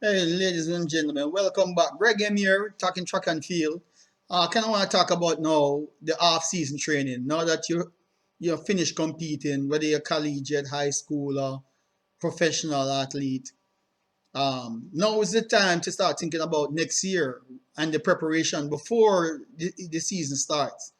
Hey, ladies and gentlemen, welcome back. Greg M here, talking track and field. Kind of want to talk about now the off-season training. Now that you're finished competing, whether you're collegiate, high school, or professional athlete, now is the time to start thinking about next year and the preparation before the season starts.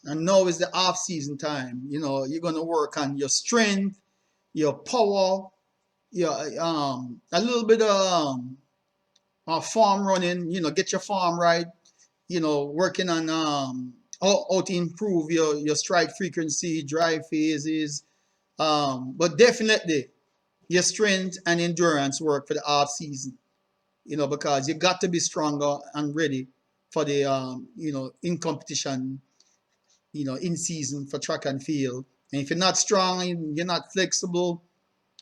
And now is the off-season time. You're gonna work on your strength, your power, your a little bit of farm running, get your farm right, working on how to improve your strike frequency, drive phases, but definitely your strength and endurance work for the off season, because you got to be stronger and ready for the, in competition, in season for track and field. And if you're not strong, you're not flexible,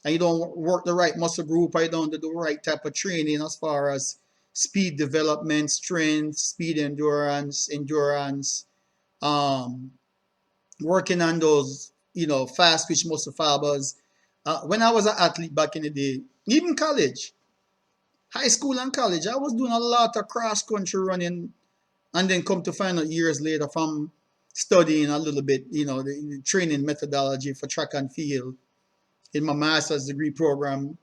and you don't work the right muscle group, or you don't do the right type of training as far as speed development, strength, speed endurance, um, working on those, fast twitch muscle fibers. When I was an athlete back in the day, even college, high school and college, I was doing a lot of cross country running, and then come to find out years later from studying a little bit, the training methodology for track and field in my master's degree program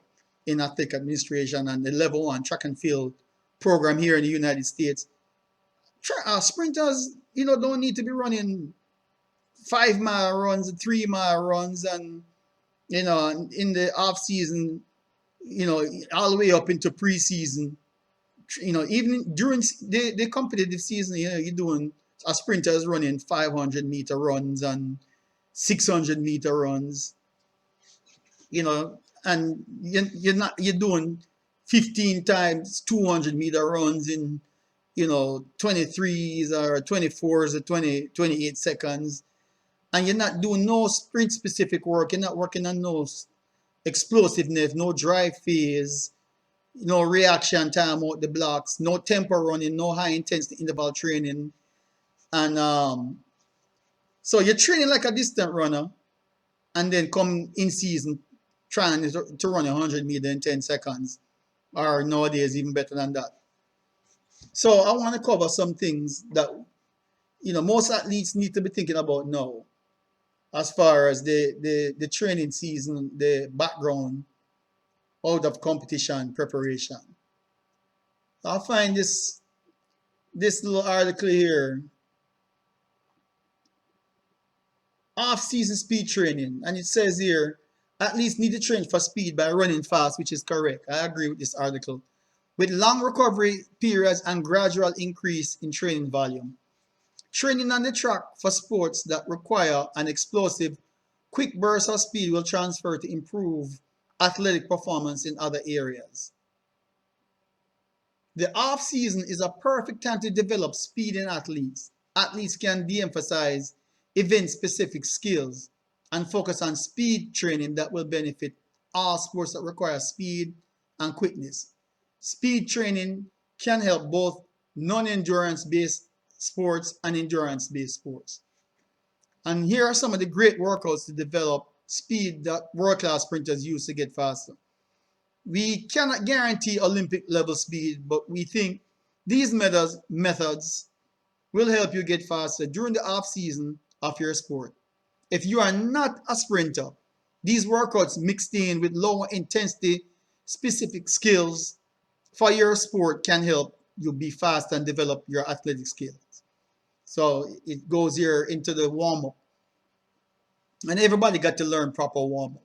in athletic administration and the level one track and field program here in the United States. Sprinters, don't need to be running 5 mile runs, 3 mile runs, and in the off season, all the way up into preseason. Even during the competitive season, you're doing a sprinter is running 500-meter runs and 600-meter runs, and you're doing 15 times 200-meter runs in 23s or 24s or 28 seconds, and you're not doing no sprint specific work. You're not working on no explosiveness, no drive phase, no reaction time out the blocks, no tempo running, no high intensity interval training. And so you're training like a distant runner, and then come in season trying to run 100 meters in 10 seconds, or nowadays even better than that. So I want to cover some things that most athletes need to be thinking about now, as far as the training season, the background out of competition preparation. I'll find this little article here, off-season speed training, and it says here athletes need to train for speed by running fast, which is correct. I agree with this article. With long recovery periods and gradual increase in training volume. Training on the track for sports that require an explosive, quick burst of speed will transfer to improve athletic performance in other areas. The off season is a perfect time to develop speed in athletes. Athletes can de-emphasize event-specific skills and focus on speed training that will benefit all sports that require speed and quickness. Speed training can help both non-endurance based sports and endurance based sports. And here are some of the great workouts to develop speed that world-class sprinters use to get faster. We cannot guarantee Olympic level speed, but we think these methods will help you get faster during the off season of your sport. If you are not a sprinter, these workouts mixed in with lower intensity specific skills for your sport can help you be fast and develop your athletic skills. So it goes here into the warm up. And everybody got to learn proper warm up.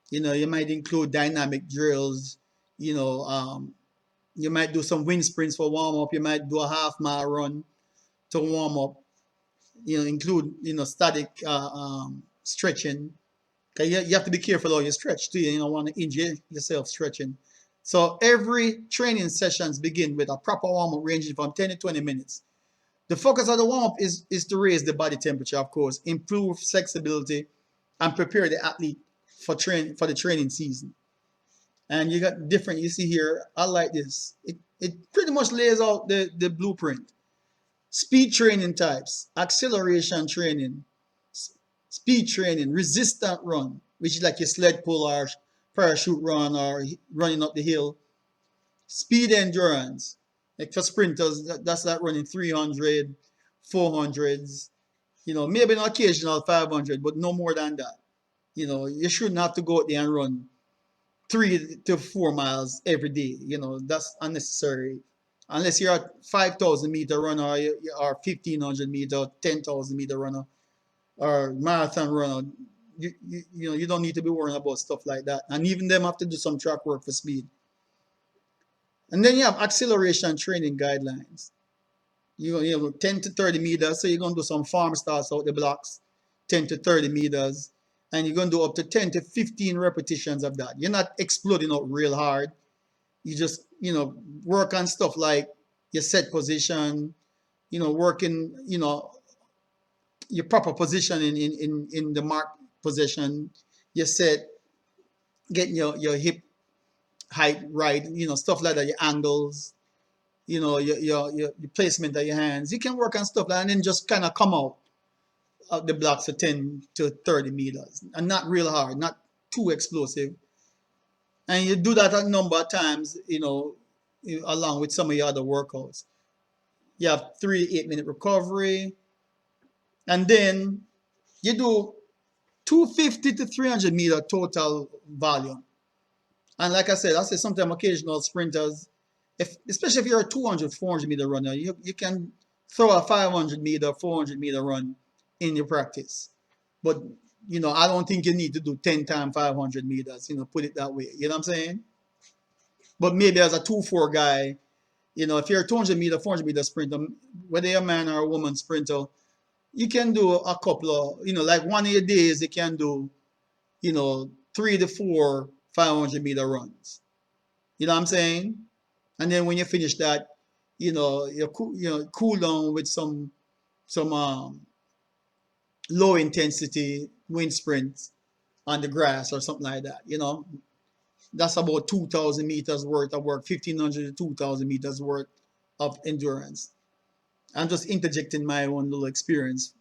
You might include dynamic drills, you know, um, you might do some wind sprints for warm up, you might do a half-mile run to warm up, include, static stretching. Okay, you have to be careful how you stretch too. You don't want to injure yourself stretching. So every training sessions begin with a proper warm up ranging from 10 to 20 minutes. The focus of the warm up is to raise the body temperature, of course, improve flexibility, and prepare the athlete for the training season. And you got different. You see here, I like this. It pretty much lays out the blueprint. Speed training types, acceleration training, speed training, resistant run, which is like your sled pull or parachute run or running up the hill. Speed endurance. Like for sprinters, that's like running 300, 400s, maybe an occasional 500, but no more than that. You shouldn't have to go out there and run 3 to 4 miles every day. That's unnecessary. Unless you're a 5,000 meter runner or 1,500 meter, 10,000 meter runner, or marathon runner, you don't need to be worrying about stuff like that. And even them have to do some track work for speed. And then you have acceleration training guidelines. 10 to 30 meters. So you're going to do some farm starts out the blocks, 10 to 30 meters. And you're going to do up to 10 to 15 repetitions of that. You're not exploding out real hard. You just, work on stuff like your set position, working, your proper position in the mark position, your set, getting your hip height right, stuff like that, your angles, your placement of your hands. You can work on stuff like that and then just kind of come out of the blocks of 10 to 30 meters and not real hard, not too explosive. And you do that a number of times, along with some of your other workouts. You have 3 to 8 minute recovery. And then you do 250 to 300 meter total volume. And like I said, sometimes occasional sprinters, especially if you're a 200, 400 meter runner, you can throw a 500 meter, 400 meter run in your practice. But, I don't think you need to do 10 times 500 meters, put it that way. You know what I'm saying? But maybe as a 2-4 guy, if you're a 200 meter, 400 meter sprinter, whether you're a man or a woman sprinter, you can do a couple of, like one of your days, you can do, 3 to 4 500 meter runs. You know what I'm saying? And then when you finish that, you cool down with some low intensity wind sprints on the grass or something like that. That's about 2,000 meters worth of work, 1,500 to 2,000 meters worth of endurance. I'm just interjecting my own little experience.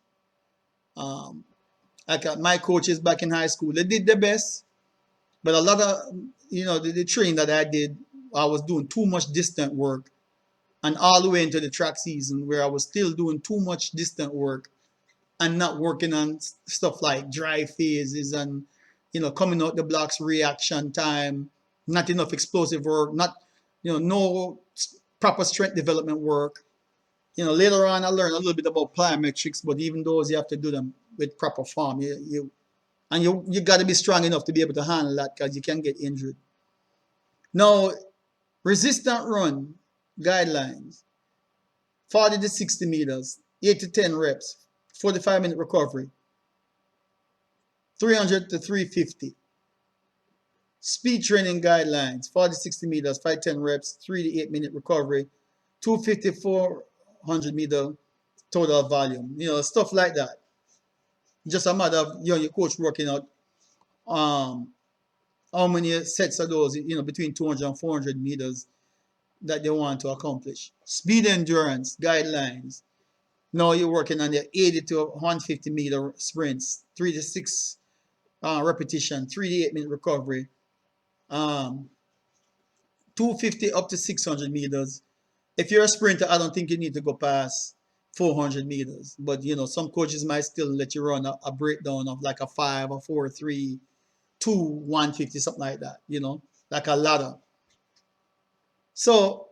Like my coaches back in high school, they did their best, but a lot of, the training that I did, I was doing too much distant work, and all the way into the track season where I was still doing too much distant work and not working on stuff like dry phases and, coming out the blocks, reaction time, not enough explosive work, not, no proper strength development work. Later on I learned a little bit about plyometrics, but even those you have to do them with proper form. You got to be strong enough to be able to handle that, because you can get injured. Now, resistant run guidelines: 40 to 60 meters, 8 to 10 reps, 45-minute recovery, 300 to 350. Speed training guidelines: 40 to 60 meters, 5 to 10 reps, 3 to 8 minute recovery, 250 400 meter total volume. Stuff like that. Just a matter of your coach working out how many sets of those, between 200 and 400 meters that they want to accomplish. Speed endurance guidelines: now you're working on the 80 to 150 meter sprints, 3 to 6 repetition, 3 to 8 minute recovery, 250 up to 600 meters. If you're a sprinter, I don't think you need to go past 400 meters. But, some coaches might still let you run a breakdown of like a 5, a 4, 3, 2, 150, something like that, like a ladder. So,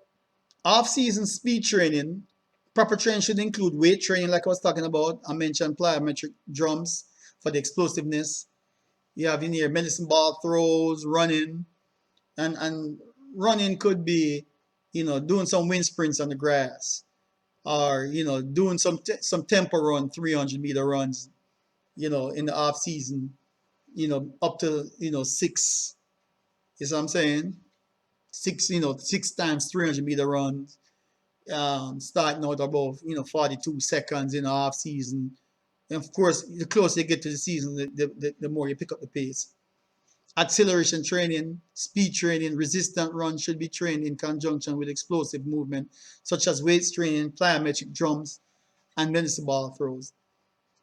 off-season speed training, proper training should include weight training, like I was talking about. I mentioned plyometric drums for the explosiveness. You have in here medicine ball throws, running, and running could be, doing some wind sprints on the grass, or doing some tempo run, 300 meter runs, in the off season, up to 6. You see what I'm saying? 6 times 300 meter runs, starting out above 42 seconds in the off season. And of course, the closer you get to the season, the more you pick up the pace. Acceleration training, speed training, resistant run should be trained in conjunction with explosive movement, such as weights training, plyometric drums, and medicine ball throws.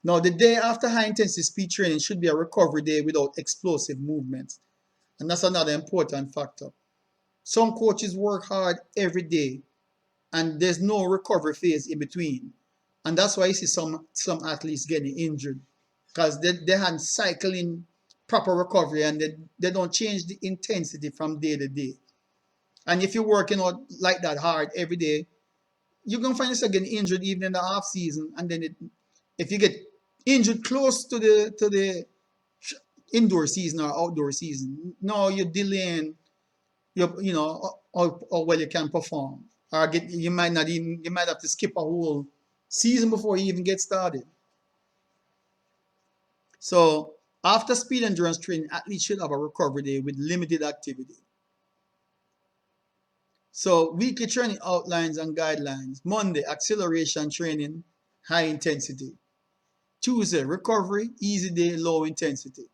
Now, the day after high intensity speed training should be a recovery day without explosive movements. And that's another important factor. Some coaches work hard every day and there's no recovery phase in between. And that's why you see some athletes getting injured because they hadn't cycling proper recovery and they don't change the intensity from day to day. And if you're working out like that hard every day, you're gonna find yourself getting injured even in the off season. And then if you get injured close to the indoor season or outdoor season, no, you're delaying your how well you can perform. Or you might have to skip a whole season before you even get started. So after speed endurance training, athletes should have a recovery day with limited activity. So weekly training outlines and guidelines. Monday, acceleration training, high intensity. Tuesday, recovery, easy day, low intensity.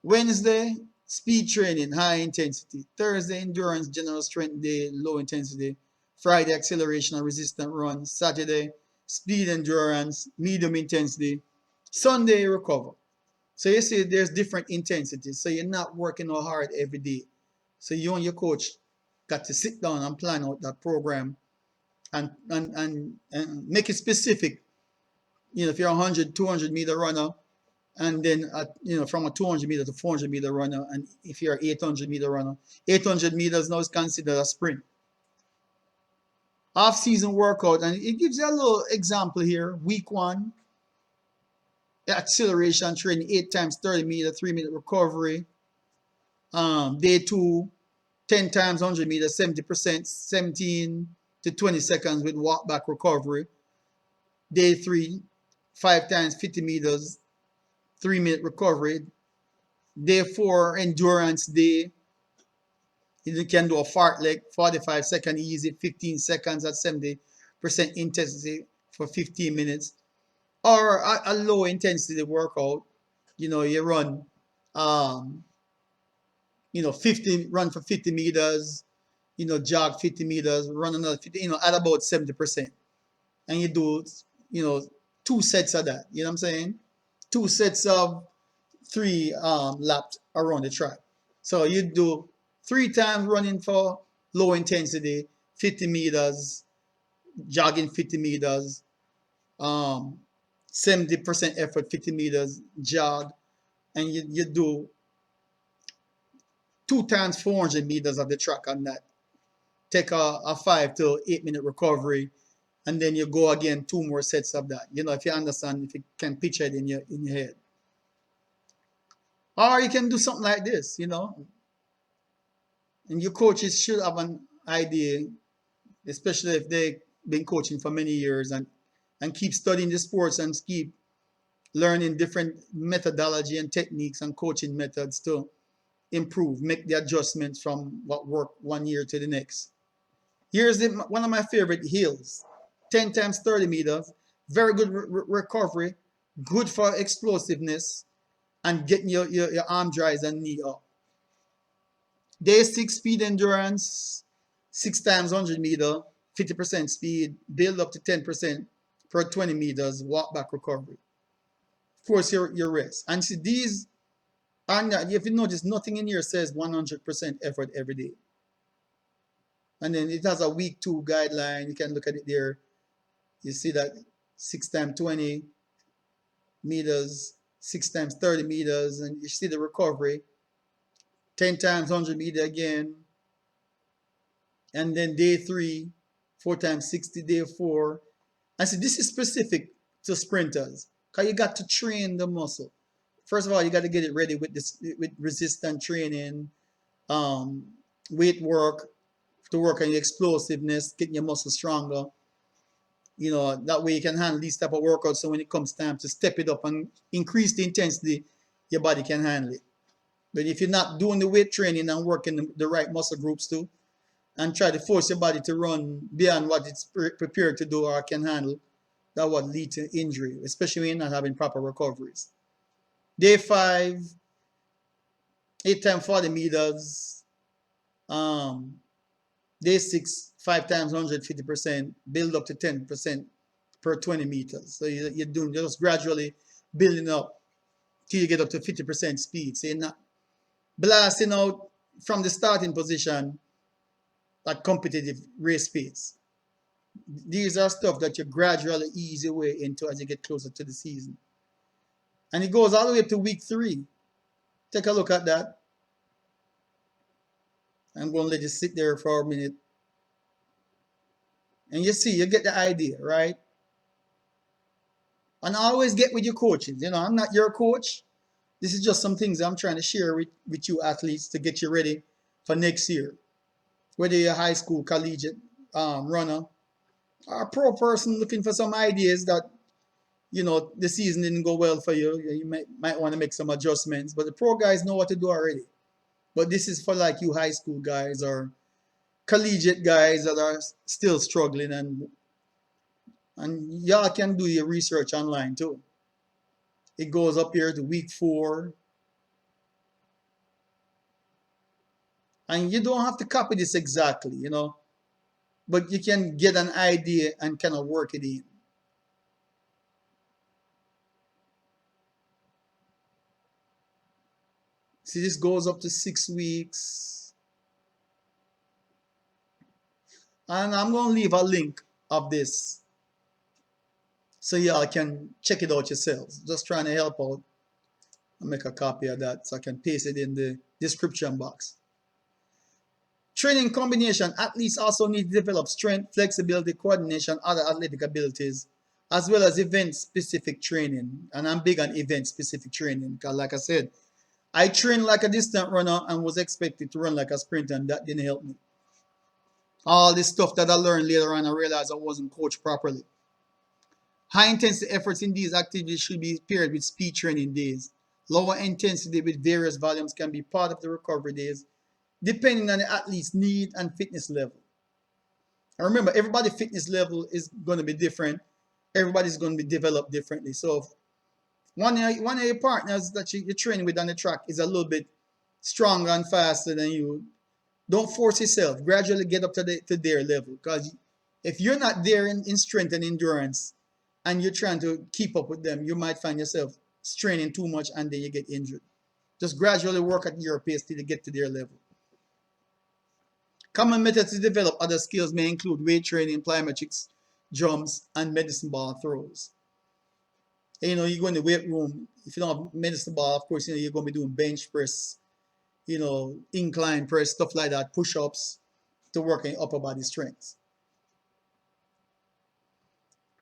Wednesday, speed training, high intensity. Thursday, endurance, general strength day, low intensity. Friday, acceleration and resistant run. Saturday, speed endurance, medium intensity. Sunday, recover. So you see there's different intensities. So you're not working all hard every day. So you and your coach got to sit down and plan out that program and make it specific. If you're a 100, 200-meter runner, and then from a 200-meter to 400-meter runner, and if you're an 800-meter runner, 800 meters now is considered a sprint. Off-season workout, and it gives you a little example here. Week 1, acceleration training, 8 times 30 meter, 3-minute recovery. Day 2, 10 times 100 meters, 70%, 17 to 20 seconds with walk back recovery. Day 3, 5 times 50 meters, 3-minute recovery. Day 4, endurance day. You can do a fartlek, 45-second easy, 15 seconds at 70% intensity for 15 minutes. Or a low intensity workout. You run 50, run for 50 meters, jog 50 meters, run another 50, at about 70%. And you do, 2 sets of that. You know what I'm saying? 2 sets of 3 laps around the track. So you do 3 times running for low intensity, 50 meters, jogging 50 meters, 70% effort, 50 meters, jog, and you do 2 times 400 meters of the track on that. Take a 5 to 8-minute recovery, and then you go again 2 more sets of that. If you understand, if you can picture it in your head. Or you can do something like this, and your coaches should have an idea, especially if they've been coaching for many years and keep studying the sports and keep learning different methodology and techniques and coaching methods to improve, make the adjustments from what worked 1 year to the next. Here's one of my favorite hills, 10 times 30 meters, very good recovery, good for explosiveness, and getting your arm dries and knee up. Day 6, speed endurance, 6 times 100 meter, 50% speed, build up to 10% per 20 meters, walk back recovery. Of course, your rest. And see, these are not, if you notice, nothing in here says 100% effort every day. And then it has a week 2 guideline. You can look at it there. You see that 6 times 20 meters, 6 times 30 meters, and you see the recovery. 10 times 100 meter again. And then day 3, 4 times 60, day 4. And see, this is specific to sprinters because you got to train the muscle. First of all, you got to get it ready with resistant training, weight work to work on your explosiveness, getting your muscle stronger. That way you can handle these type of workouts. So when it comes time to step it up and increase the intensity, your body can handle it. But if you're not doing the weight training and working the right muscle groups too, and try to force your body to run beyond what it's prepared to do or can handle, that would lead to injury, especially when you're not having proper recoveries. Day 5, 8 times 40 meters. Day 6, 5 times 150%, build up to 10% per 20 meters. So you're just gradually building up till you get up to 50% speed. So you're not blasting out from the starting position at competitive race pace. These are stuff that you gradually ease your way into as you get closer to the season. And it goes all the way up to week 3. Take a look at that. I'm going to let you sit there for a minute. And you see, you get the idea, right? And always get with your coaches. You know, I'm not your coach. This is just some things I'm trying to share with you athletes to get you ready for next year. Whether you're a high school, collegiate runner, or a pro person looking for some ideas that, you know, the season didn't go well for you. You might want to make some adjustments. But the pro guys know what to do already. But this is for like you high school guys or collegiate guys that are still struggling, and y'all can do your research online too. It goes up here to week 4. And you don't have to copy this exactly, you know, but you can get an idea and kind of work it in. See, this goes up to 6 weeks. And I'm going to leave a link of this so y'all can check it out yourselves. Just trying to help out. I'll make a copy of that so I can paste it in the description box. Training combination. Athletes also need to develop strength, flexibility, coordination, other athletic abilities, as well as event-specific training. And I'm big on event-specific training because, like I said, I trained like a distant runner and was expected to run like a sprinter, and that didn't help me. All this stuff that I learned later on, I realized I wasn't coached properly. High intensity efforts in these activities should be paired with speed training days. Lower intensity with various volumes can be part of the recovery days, depending on the athlete's need and fitness level. And remember, everybody's fitness level is going to be different. Everybody's going to be developed differently. So if one of your partners that you're training with on the track is a little bit stronger and faster than you, don't force yourself. Gradually get up to their level. Because if you're not there in strength and endurance and you're trying to keep up with them, you might find yourself straining too much and then you get injured. Just gradually work at your pace till you get to their level. Common methods to develop other skills may include weight training, plyometrics, jumps, and medicine ball throws. And, you know, you go in the weight room, if you don't have medicine ball, of course, you know, you're going to be doing bench press, you know, incline press, stuff like that, push-ups to work on upper body strength.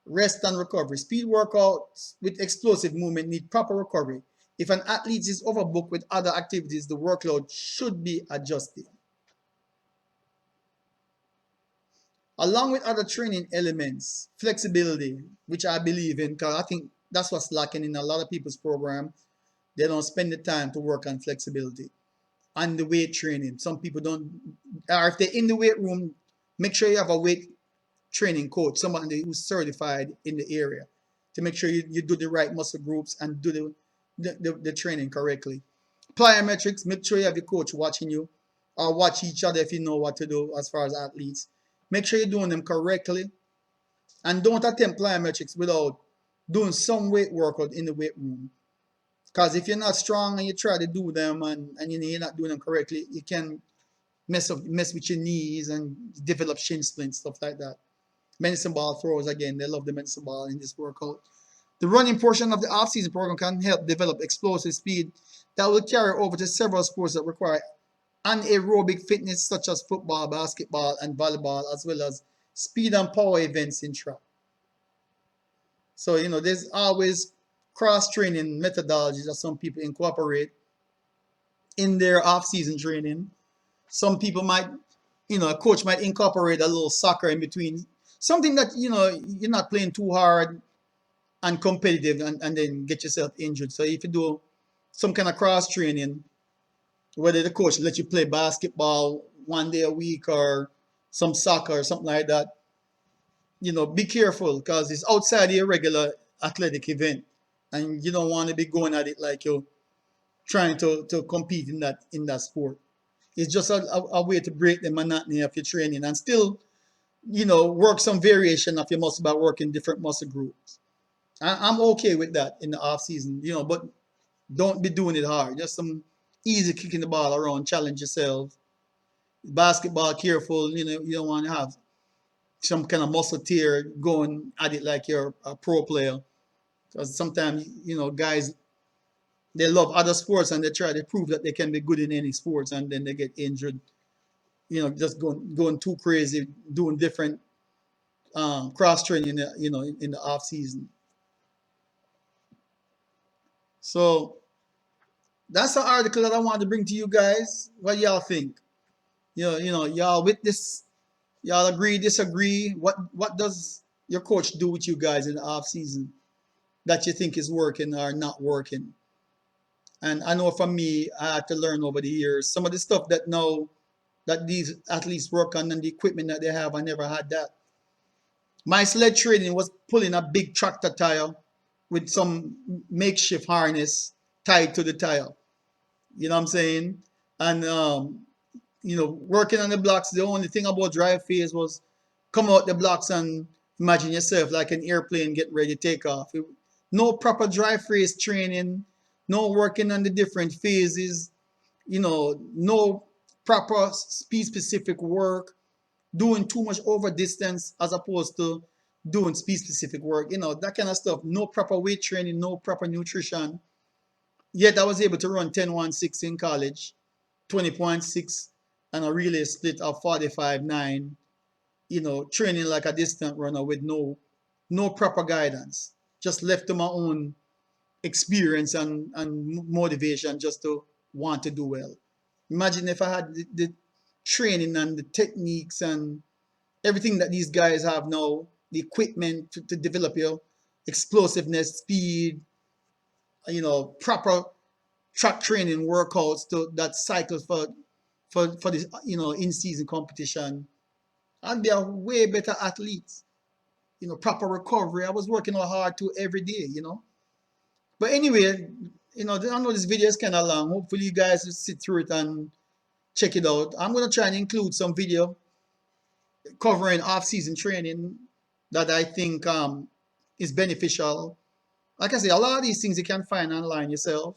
Rest and recovery. Speed workouts with explosive movement need proper recovery. If an athlete is overbooked with other activities, the workload should be adjusted. Along with other training elements, flexibility, which I believe in, because I think that's what's lacking in a lot of people's program. They don't spend the time to work on flexibility and the weight training. Some people don't, or if they're in the weight room, make sure you have a weight training coach, somebody who's certified in the area, to make sure you do the right muscle groups and do the training correctly. Plyometrics, make sure you have your coach watching you, or watch each other if you know what to do as far as athletes. Make sure you're doing them correctly, and don't attempt plyometrics without doing some weight workout in the weight room. Because if you're not strong and you try to do them and you're not doing them correctly, you can mess with your knees and develop shin splints, stuff like that. Medicine ball throws, again, they love the medicine ball in this workout. The running portion of the off-season program can help develop explosive speed that will carry over to several sports that require anaerobic fitness, such as football, basketball, and volleyball, as well as speed and power events in track. So, you know, there's always cross-training methodologies that some people incorporate in their off-season training. Some people might, you know, a coach might incorporate a little soccer in between, something that, you know, you're not playing too hard and competitive and then get yourself injured. So if you do some kind of cross-training, whether the coach let you play basketball one day a week or some soccer or something like that, you know, be careful because it's outside your regular athletic event, and you don't want to be going at it like you're trying to compete in that sport. It's just a way to break the monotony of your training and still, you know, work some variation of your muscle by working different muscle groups. I'm okay with that in the off season, you know, but don't be doing it hard. Just some easy kicking the ball around, challenge yourself. Basketball, careful, you don't want to have some kind of muscle tear going at it like you're a pro player. Because sometimes, guys, they love other sports and they try to prove that they can be good in any sports and then they get injured, just going too crazy, doing different cross training, in the off season. So that's an article that I wanted to bring to you guys. What y'all think? Y'all with this, y'all agree, disagree? What does your coach do with you guys in the off season that you think is working or not working? And I know for me, I had to learn over the years some of the stuff that now that these athletes work on and the equipment that they have, I never had that. My sled training was pulling a big tractor tire with some makeshift harness tied to the tire. You know what I'm saying? And working on the blocks, the only thing about drive phase was come out the blocks and imagine yourself like an airplane getting ready to take off. No proper drive phase training, no working on the different phases, no proper speed specific work, doing too much over distance as opposed to doing speed specific work, that kind of stuff. No proper weight training, no proper nutrition. Yet I was able to run 10.16 in college, 20.6, and a relay split of 45.9, training like a distant runner with no proper guidance. Just left to my own experience and motivation just to want to do well. Imagine if I had the training and the techniques and everything that these guys have now, the equipment to develop your explosiveness, speed, proper track training workouts to that cycle for this, in season competition. I'd be a way better athlete. Proper recovery. I was working hard too every day. But anyway, I know this video is kind of long. Hopefully you guys will sit through it and check it out. I'm gonna try and include some video covering off-season training that I think is beneficial. Like I say, a lot of these things you can find online yourself.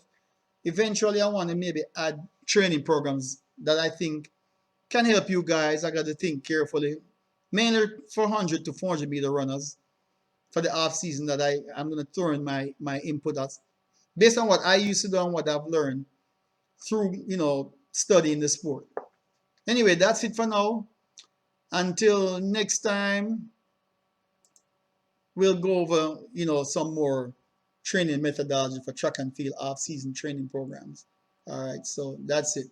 Eventually, I want to maybe add training programs that I think can help you guys. I got to think carefully, mainly for 100 to 400 meter runners for the off season that I'm going to throw in my input as based on what I used to do and what I've learned through studying the sport. Anyway, that's it for now. Until next time, we'll go over some more training methodology for track and field off season training programs. All right, so that's it.